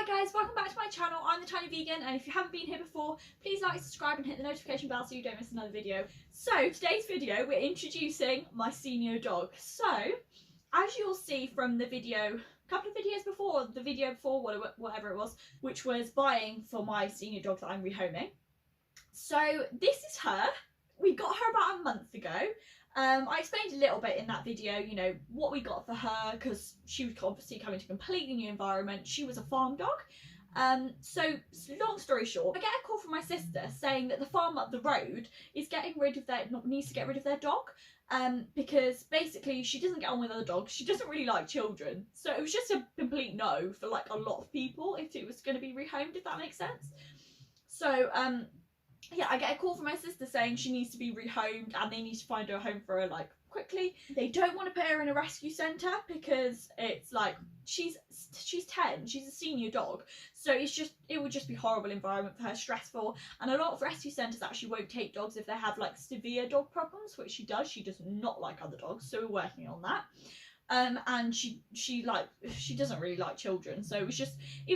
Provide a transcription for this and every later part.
Hi guys, welcome back to my channel. I'm the Tiny Vegan, and if you haven't been here before, please like, subscribe and hit the notification bell so you don't miss another video. So today's video, we're introducing my senior dog. So as you'll see from the video, a couple of videos before, the video before, whatever it was, which was buying for my senior dog that I'm rehoming. So this is her. We got her about a month ago. I explained a little bit in that video, you know, what we got for her, because she was obviously coming to a completely new environment. She was a farm dog. So long story short, I get a call from my sister saying that the farm up the road is needs to get rid of their dog, because basically she doesn't get on with other dogs. She doesn't really like children. So it was just a complete no for like a lot of people if it was going to be rehomed, if that makes sense. So, yeah, I get a call from my sister saying she needs to be rehomed and they need to find her a home for her like quickly. They don't want to put her in a rescue centre because it's like she's 10, she's a senior dog, so it would just be horrible environment for her, stressful, and a lot of rescue centres actually won't take dogs if they have like severe dog problems, which she does. She does not like other dogs, so we're working on that. And she doesn't really like children, so it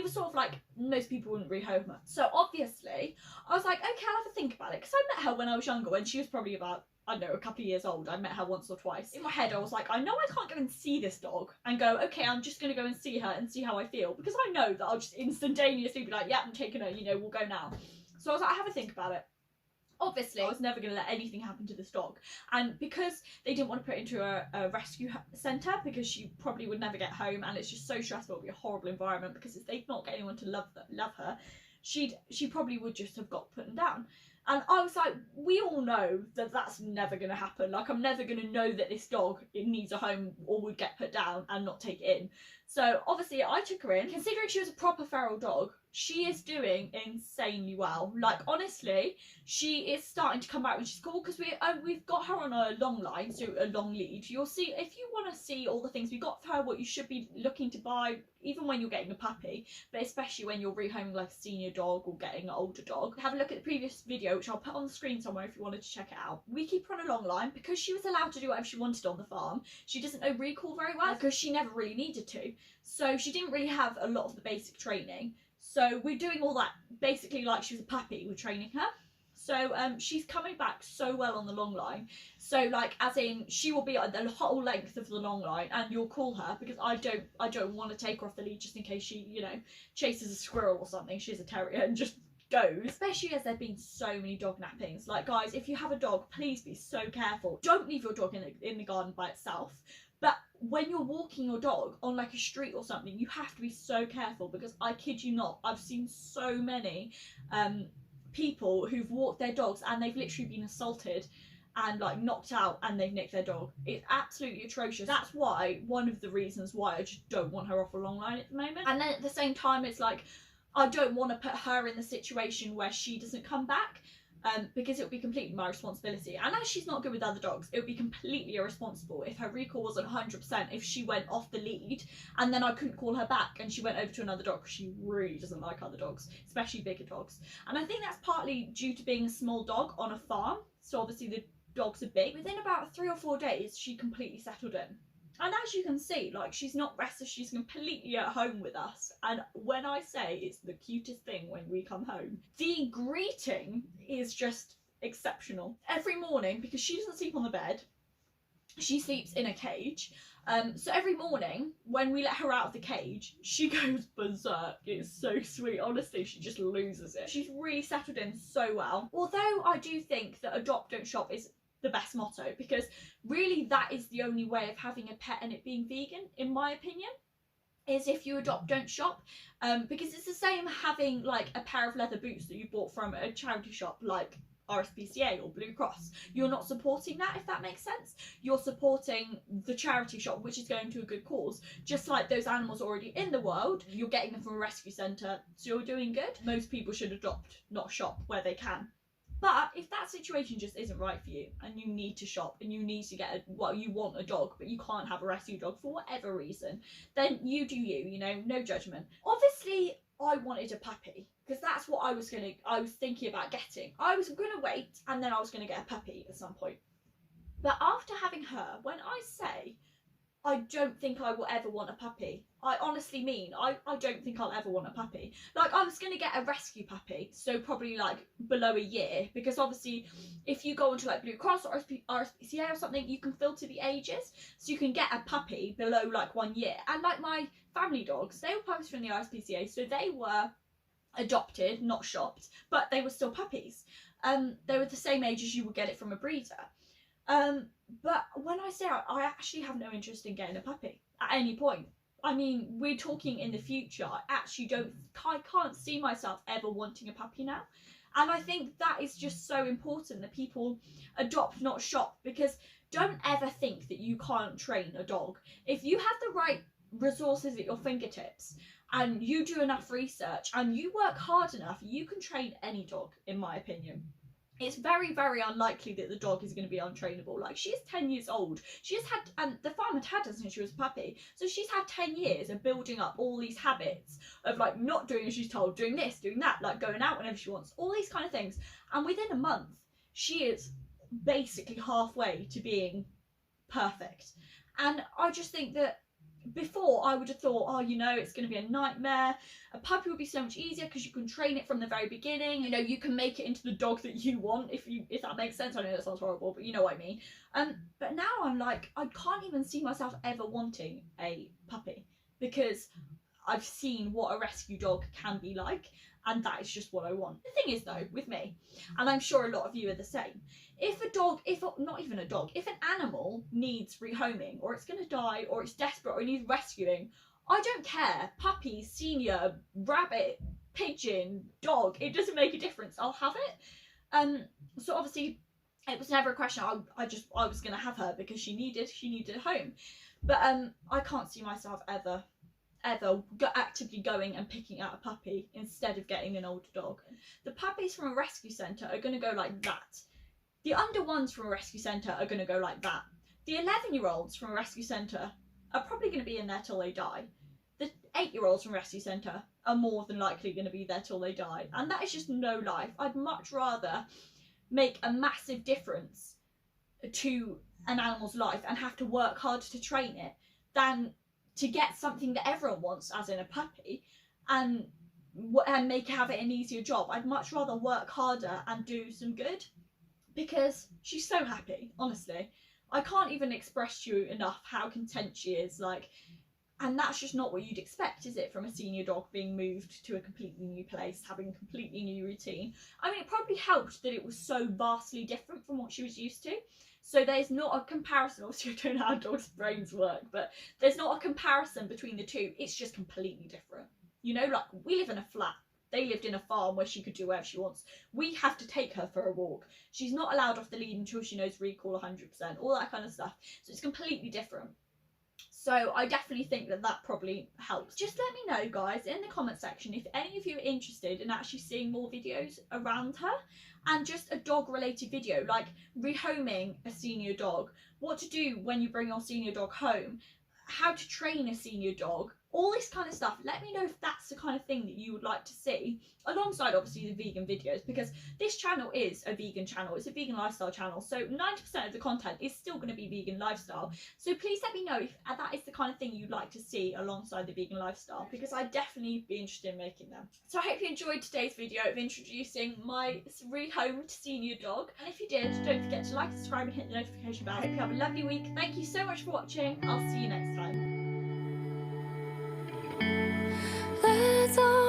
was sort of like most people wouldn't rehome her. So obviously I was like, okay, I'll have to think about it, because I met her when I was younger, when she was probably about, I don't know, a couple of years old. I met her once or twice. In my head I was like, I know I can't go and see this dog and go, okay, I'm just going to go and see her and see how I feel, because I know that I'll just instantaneously be like, yeah, I'm taking her, you know, we'll go now. So I was like, I have a think about it. Obviously, I was never going to let anything happen to this dog, and because they didn't want to put her into a rescue centre because she probably would never get home, and it's just so stressful, it would be a horrible environment, because if they'd not get anyone to love her, she probably would just have got put down. And I was like, we all know that that's never going to happen. Like, I'm never going to know that this dog, it needs a home or would get put down and not take it in. So obviously I took her in. Considering she was a proper feral dog, she is doing insanely well. Like, honestly, she is starting to come back when she's cool, because we've got her on a long line, so a long lead. You'll see, if you want to see all the things we got for her, what you should be looking to buy, even when you're getting a puppy, but especially when you're rehoming like a senior dog or getting an older dog. Have a look at the previous video, which I'll put on the screen somewhere if you wanted to check it out. We keep her on a long line because she was allowed to do whatever she wanted on the farm. She doesn't know recall very well because she never really needed to. So she didn't really have a lot of the basic training. So we're doing all that basically like she was a puppy, we're training her. So she's coming back so well on the long line. So like, as in, she will be at the whole length of the long line, and you'll call her, because I don't want to take her off the lead just in case she, you know, chases a squirrel or something. She's a terrier and just goes. Especially as there've been so many dog nappings. Like, guys, if you have a dog, please be so careful. Don't leave your dog in the garden by itself. But when you're walking your dog on like a street or something, you have to be so careful, because I kid you not, I've seen so many people who've walked their dogs and they've literally been assaulted and like knocked out, and they've nicked their dog. It's absolutely atrocious. That's why, one of the reasons why I just don't want her off a long line at the moment. And then at the same time, it's like, I don't want to put her in the situation where she doesn't come back, because it would be completely my responsibility. And as she's not good with other dogs, it would be completely irresponsible if her recall wasn't 100%, if she went off the lead and then I couldn't call her back and she went over to another dog, because she really doesn't like other dogs, especially bigger dogs. And I think that's partly due to being a small dog on a farm, so obviously the dogs are big. Within about 3 or 4 days, she completely settled in. And as you can see, like, she's not restless, she's completely at home with us. And when I say it's the cutest thing when we come home, the greeting is just exceptional. Every morning, because she doesn't sleep on the bed, she sleeps in a cage. So every morning when we let her out of the cage, she goes berserk. It's so sweet, honestly, she just loses it. She's really settled in so well. Although I do think that adopt, don't shop is the best motto, because really that is the only way of having a pet and it being vegan, in my opinion, is if you adopt, don't shop. Because it's the same having like a pair of leather boots that you bought from a charity shop like RSPCA or Blue Cross. You're not supporting that, if that makes sense. You're supporting the charity shop, which is going to a good cause. Just like those animals already in the world, you're getting them from a rescue centre, so you're doing good. Most people should adopt, not shop, where they can. But if that situation just isn't right for you and you need to shop and you need to get you want a dog but you can't have a rescue dog for whatever reason, then you do you know, no judgment. Obviously I wanted a puppy, because that's what I was thinking about getting. I was gonna wait and then I was gonna get a puppy at some point. But after having her, when I say I don't think I will ever want a puppy. I honestly mean, I don't think I'll ever want a puppy. Like, I was going to get a rescue puppy, so probably like below a year, because obviously if you go onto like Blue Cross or RSPCA or something, you can filter the ages, so you can get a puppy below like 1 year. And like my family dogs, they were puppies from the RSPCA, so they were adopted, not shopped, but they were still puppies. They were the same age as you would get it from a breeder. But when I say I actually have no interest in getting a puppy at any point. I mean, we're talking in the future. I can't see myself ever wanting a puppy now. And I think that is just so important that people adopt, not shop, because don't ever think that you can't train a dog. If you have the right resources at your fingertips and you do enough research and you work hard enough, you can train any dog, in my opinion. It's very, very unlikely that the dog is going to be untrainable. Like, she's 10 years old. She's had, and the farm had her since she was a puppy. So she's had 10 years of building up all these habits of like not doing as she's told, doing this, doing that, like going out whenever she wants, all these kind of things. And within a month, she is basically halfway to being perfect. And I just think that before I would have thought, oh, you know, it's going to be a nightmare. A puppy would be so much easier because you can train it from the very beginning. You know, you can make it into the dog that you want, if that makes sense. I know that sounds horrible, but you know what I mean. But now I'm like, I can't even see myself ever wanting a puppy, because I've seen what a rescue dog can be like, and that is just what I want. The thing is though, with me, and I'm sure a lot of you are the same, if not even a dog, if an animal needs rehoming, or it's going to die, or it's desperate, or it needs rescuing, I don't care. Puppy, senior, rabbit, pigeon, dog, it doesn't make a difference. I'll have it. So obviously it was never a question. I was going to have her because she needed a home. But I can't see myself ever actively going and picking out a puppy instead of getting an older dog. The puppies from a rescue centre are going to go like that. The under ones from a rescue centre are going to go like that. The 11-year-olds from a rescue centre are probably going to be in there till they die. The 8-year-olds from a rescue centre are more than likely going to be there till they die. And that is just no life. I'd much rather make a massive difference to an animal's life and have to work hard to train it than to get something that everyone wants, as in a puppy, and have it an easier job. I'd much rather work harder and do some good, because she's so happy, honestly. I can't even express to you enough how content she is, like, and that's just not what you'd expect, is it, from a senior dog being moved to a completely new place, having a completely new routine. I mean, it probably helped that it was so vastly different from what she was used to. So there's not a comparison. Obviously, I don't know how dogs' brains work, but there's not a comparison between the two. It's just completely different. You know, like, we live in a flat. They lived in a farm where she could do whatever she wants. We have to take her for a walk. She's not allowed off the lead until she knows recall 100%, all that kind of stuff. So it's completely different. So I definitely think that probably helps. Just let me know, guys, in the comment section if any of you are interested in actually seeing more videos around her, and just a dog related video, like rehoming a senior dog, what to do when you bring your senior dog home, how to train a senior dog, all this kind of stuff. Let me know if that's the kind of thing that you would like to see, alongside obviously the vegan videos, because this channel is a vegan channel. It's a vegan lifestyle channel, so 90% of the content is still going to be vegan lifestyle. So please let me know if that is the kind of thing you'd like to see alongside the vegan lifestyle, because I'd definitely be interested in making them. So I hope you enjoyed today's video of introducing my rehomed senior dog, and if you did, don't forget to like, subscribe and hit the notification bell. I hope you have a lovely week. Thank you so much for watching. I'll see you next time. Let's all